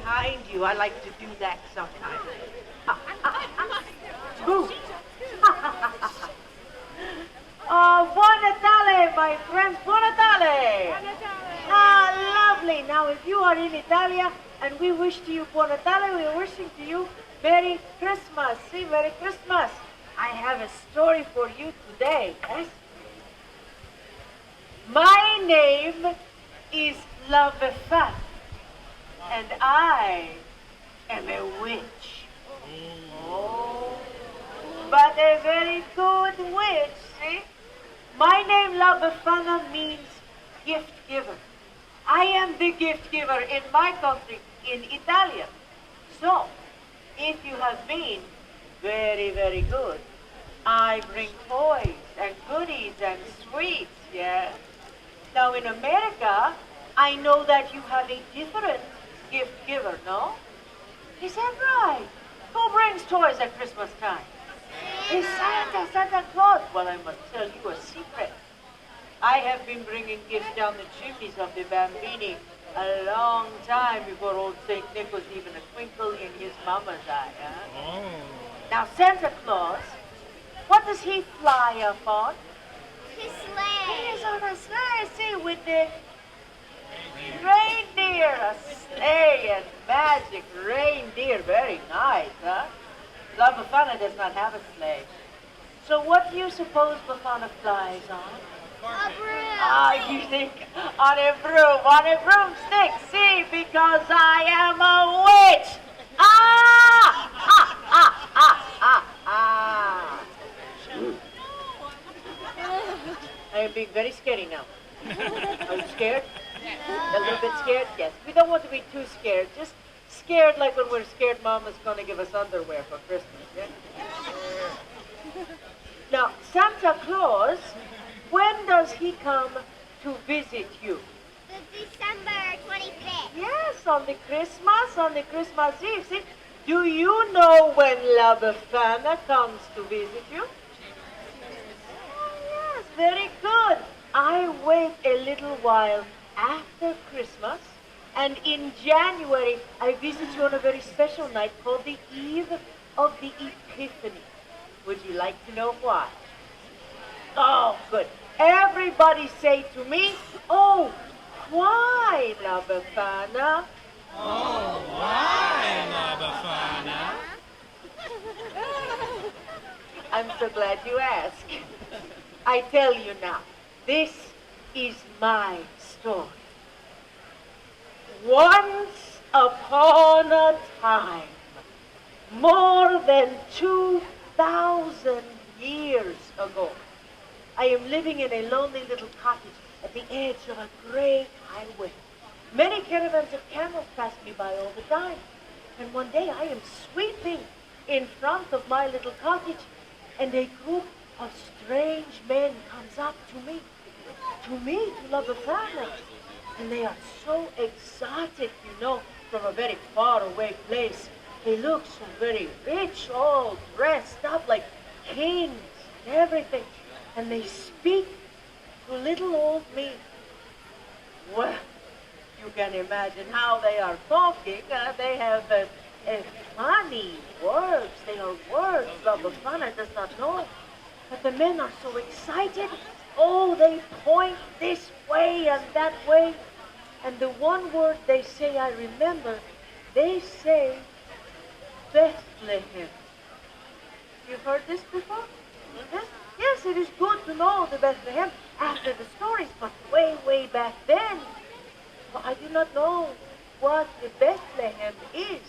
behind you. I like to do that sometimes. Boo! Oh, buon Natale, my friends, buon Natale! Ah, lovely. Now, if you are in Italia and we wish to you buon Natale, we are wishing to you Merry Christmas. See, Merry Christmas. I have a story for you today. Yes? My name is La Befana, and I am a witch. Oh, but a very good witch, see? My name, La Befana, means gift giver. I am the gift giver in my country, in Italy. So, if you have been very, very good, I bring toys and goodies and sweets, yeah? Now, in America, I know that you have a different gift giver, no? Is that right? Who brings toys at Christmas time? It's Santa Claus. Well, I must tell you a secret. I have been bringing gifts down the chimneys of the Bambini a long time before old St. Nick was even a twinkle in his mama's eye, huh? Oh. Now, Santa Claus, what does he fly up on? His sleigh. He is on a sleigh, see, with the reindeer, a sleigh and magic reindeer. Very nice, huh? La Befana does not have a sleigh. So what do you suppose Befana flies on? A broom. Ah, you think on a broomstick. See, because I am a witch. Ah! Ah! Ah! Ah! Ah! I am being very scary now. Are you scared? A little bit scared? Yes. We don't want to be too scared. Just scared like when we're scared Mama's going to give us underwear for Christmas. Yeah? Now, Santa Claus, when does he come to visit you? The December 25th. Yes, on the Christmas Eve. See, do you know when La Befana comes to visit you? Oh, yes, very good. I wait a little while after Christmas, and in January, I visit you on a very special night called the Eve of the Epiphany. Would you like to know why? Oh, good. Everybody say to me, oh, why, La Befana? Oh, why, La Befana? I'm so glad you asked. I tell you now, this is my story. Once upon a time, more than 2,000 years ago, I am living in a lonely little cottage at the edge of a great highway. Many caravans of camels pass me by all the time. And one day I am sweeping in front of my little cottage, and a group of strange men comes up to La Befana. And they are so exotic, you know, from a very far away place. They look so very rich, all dressed up like kings and everything. And they speak to little old me. Well, you can imagine how they are talking. They have funny words. They are words La Befana does not know. But the men are so excited. Oh, they point this way and that way. And the one word they say I remember, they say Bethlehem. You've heard this before? Yes? Yes, it is good to know the Bethlehem after the stories, but way, way back then, well, I do not know what the Bethlehem is.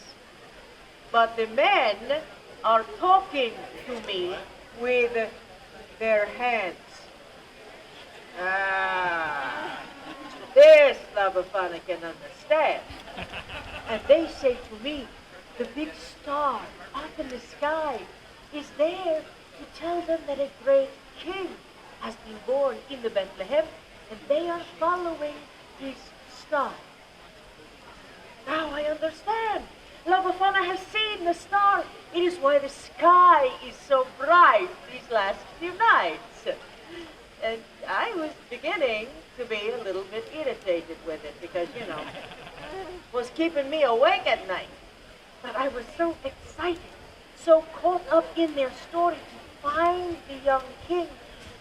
But the men are talking to me with their hands. Ah, this La Befana can understand. And they say to me, the big star up in the sky is there to tell them that a great king has been born in the Bethlehem, and they are following his star. Now I understand. La Befana has seen the star. It is why the sky is so bright these last few nights. And I was beginning to be a little bit irritated with it because, it was keeping me awake at night. But I was so excited, so caught up in their story to find the young king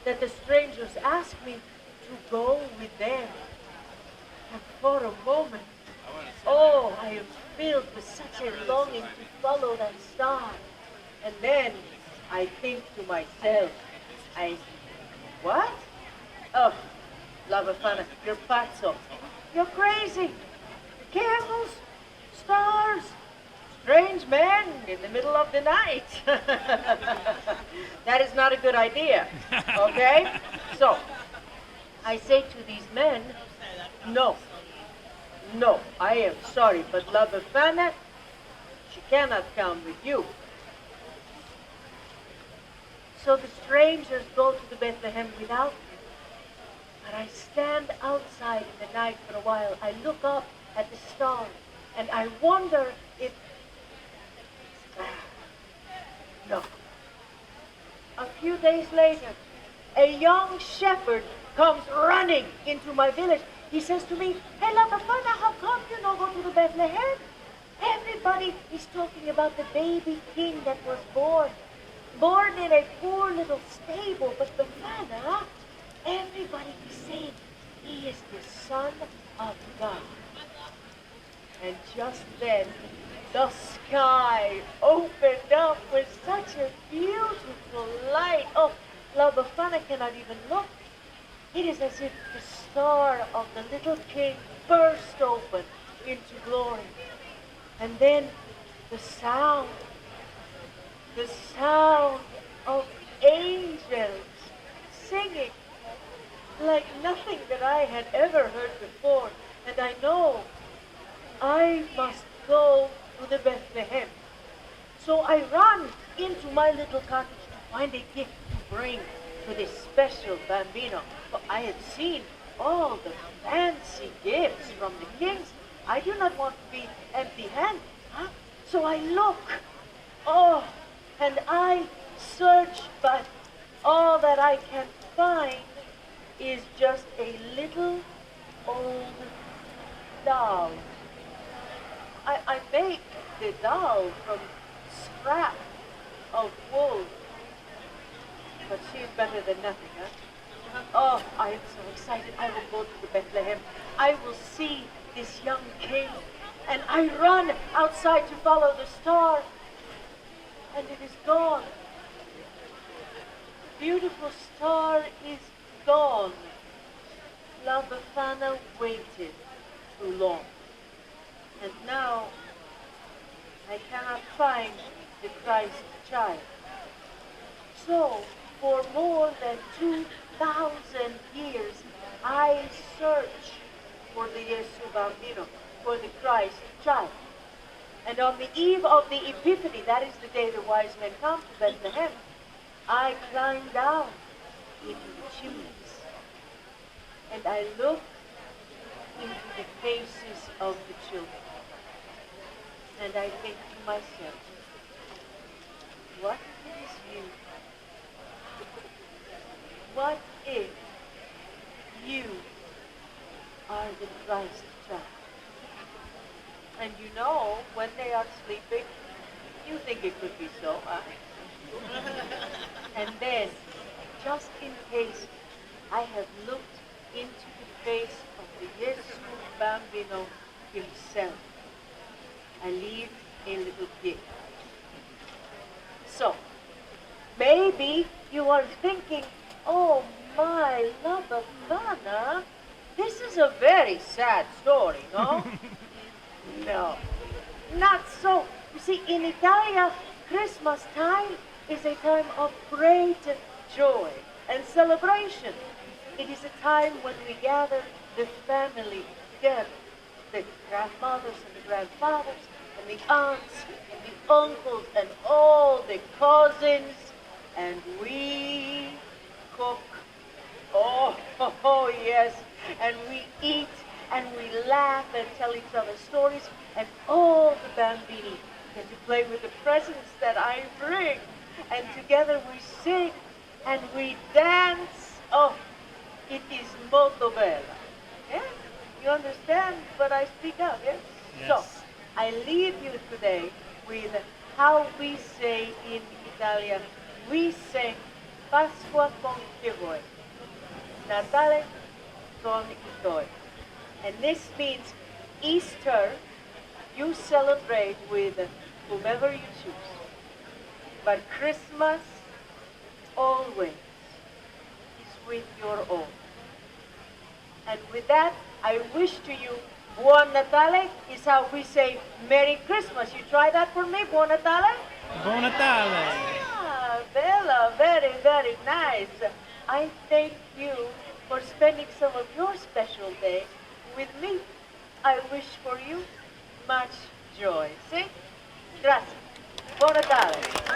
that the strangers asked me to go with them. And for a moment, oh, I am filled with such a longing to follow that star. And then I think to myself, what? Oh, La Befana, you're pazzo. You're crazy. Camels, stars, strange men in the middle of the night. That is not a good idea, okay? So, I say to these men, no, I am sorry, but La Befana, she cannot come with you. So the strangers go to the Bethlehem without me. But I stand outside in the night for a while. I look up at the stars, and I wonder if... No. A few days later, a young shepherd comes running into my village. He says to me, "Hey, La Befana, how come you not go to the Bethlehem? Everybody is talking about the baby king that was born in a poor little stable, but Befana, everybody is saying he is the Son of God." And just then, the sky opened up with such a beautiful light. Oh, La Befana cannot even look. It is as if the star of the little king burst open into glory. And then the sound of angels singing like nothing that I had ever heard before. And I know I must go to the Bethlehem. So I run into my little cottage to find a gift to bring to this special bambino. But I had seen all the fancy gifts from the kings. I do not want to be empty-handed. Huh? So I look. Oh, and I search, but all that I can find is just a little old doll. I make the doll from scrap of wool, but she's better than nothing, huh? Oh, I am so excited. I will go to the Bethlehem. I will see this young king, and I run outside to follow the star, and it is gone. The beautiful star is gone. La Befana waited too long. And now I cannot find the Christ child. So, for more than 2,000 years, I search for the Yesu Bambino, for the Christ child. And on the eve of the Epiphany, that is the day the wise men come to Bethlehem, I climb down into the chimneys. And I look into the faces of the children. And I think to myself, what if it is you? What if you are the Christ child? And when they are sleeping, you think it could be so, huh? And then, just in case I have looked into the face of the Yesu Bambino himself, I leave a little gift. So, maybe you are thinking, oh my, La Befana, this is a very sad story, no? No, not so. You see, in Italia, Christmas time is a time of great joy and celebration. It is a time when we gather the family together, the grandmothers and the grandfathers, and the aunts, and the uncles, and all the cousins, and we cook. Oh, yes, and we eat, and we laugh and tell each other stories, and all the bambini get to play with the presents that I bring, and together we sing, and we dance. Oh, it is molto bella. Yeah? You understand? But I speak up, yes? Yes. So, I leave you today with how we say in Italian. We say Pasqua con chi vuoi, Natale con i tuoi. And this means Easter you celebrate with whomever you choose. But Christmas always is with your own. And with that, I wish to you Buon Natale is how we say Merry Christmas. You try that for me, Buon Natale? Buon Natale. Ah, Bella, very, very nice. I thank you for spending some of your special day with me. I wish for you much joy. See? Grazie. Buon Natale.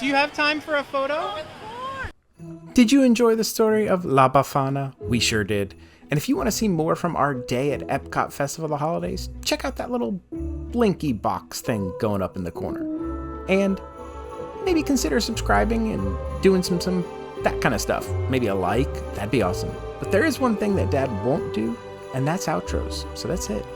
Do you have time for a photo? Did you enjoy the story of La Befana? We sure did. And if you want to see more from our day at Epcot Festival of the Holidays, check out that little blinky box thing going up in the corner. And maybe consider subscribing and doing some that kind of stuff. Maybe a like, that'd be awesome. But there is one thing that Dad won't do, and that's outros. So that's it.